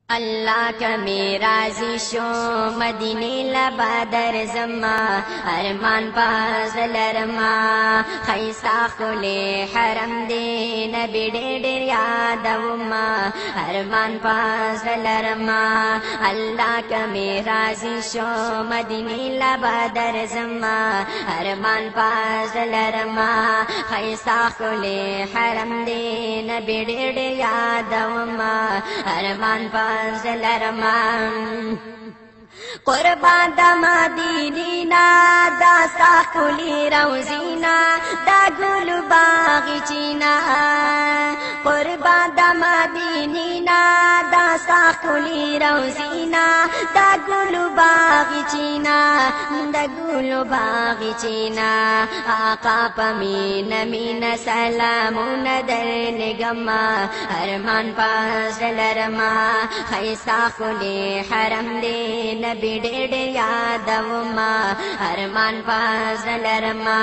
अल्लाह का मेरा जिशो मदीने लबादर जमा अरमान पाजल रमा खैसा खुले हरम दे नबी डेर यादवमा अरमान पाजल रमा अल्लाह का मेरा जिशो मदीने लबादर जमा अरमान पाजल रमा खैसा खुले हरम दे नबी डेर यादवमा अरमान कुर्बान दा मदीना दा साकुली रौजीना दा गुल बागीचीना कुर्बान दा मदीना दा साकुली रौजीना दा गुल बागीचीना आका पमीन मीन सलामुन दर निगमा अरमान पाजल रमा खैसा खुले हरम दे नबी डेर यादवमा अरमान पाजल रमा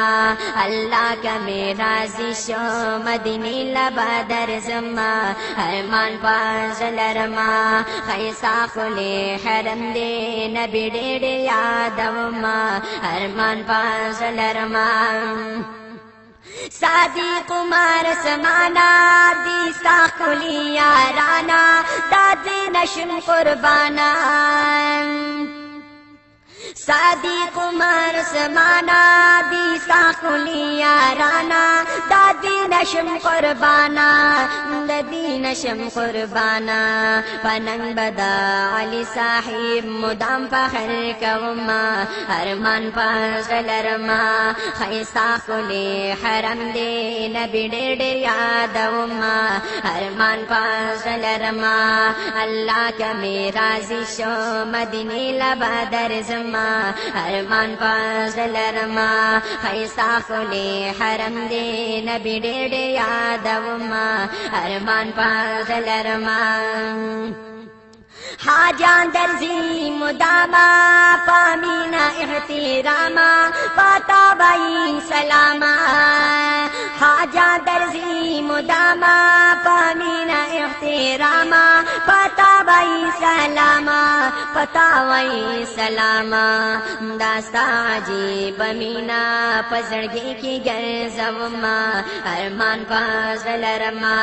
अल्लाह का मेरा जिशो मदीने लबादर जमा अरमान पाजल रमा खैसा खुले हरम दे नबी डेर यादवमा अरमान पाजल रमा सादी कुमार समाना दी साकुली याराना दादी नशम कुर्बाना सादी कुमार समाना दी साकुली याराना दादी नशम कुर्बाना दादी नशम कुर्बाना पनंग बदा अली साहिब मुदाम फखर कवमा अरमान पाजल रमा खैसा खुले हरम दे नबी डेर यादवमा अरमान पाजल रमा अल्लाह का मेरा जिशो मदीने लबादर जमा अरमान पाजल रमा खैसा खुले हरम दे नबी डेर यादवमा अरमान पाजल रमा हाजान दर्जी मुदामा पामीना इहतिरामा पाता बाई सलामा हाजा दर्जी मुदामा पामीना इहतिरामा पाता बाई सलामा पता वही सलामा दास्ता जी बमीना पजड़गे की गर्जवमा अरमान पाजल रमा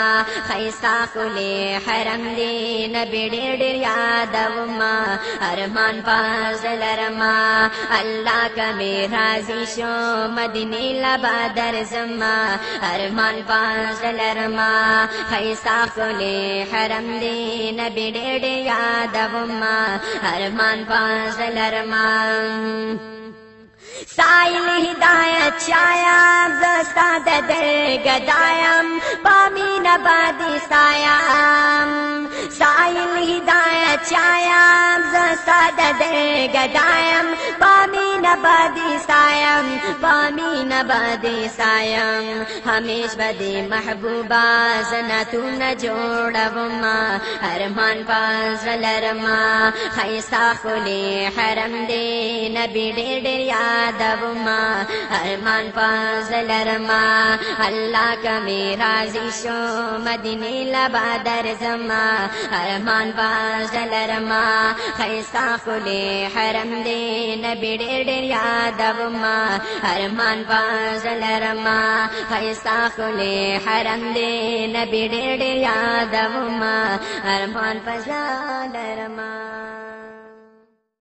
खैसा खुले हरम दे नबी डेर यादवमा अरमान पाजल रमा अल्लाह का मेरा जिशो मदीने लबादर जमा अरमान पाजल रमा खैसा खुले हरम दे नबी डेर यादवमा अरमान पाजल रमा साइल हिदायत शायाम दस्ता दर गदायम पामीन बादी सायाम साइल हिदायत शायाम दस्ता दर गदायम पामीन बादी सायम पामीन बादी सायम हमेश बदे महबूबा जना तू न जोड़वमा अरमान पाजल रमा खैसा खुले हरम दे नबी डेर यादवमा अरमान पाजल रमा अल्लाह का मेरा जिशो मदीने लबादर जमा अरमान पाजल रमा खैसा खुले हरम दे नबी डेर यादवमा अरमान पाजल रमा खैसा खुले हरम दे नबी डेर यादवमा अरमान पाजल रमा।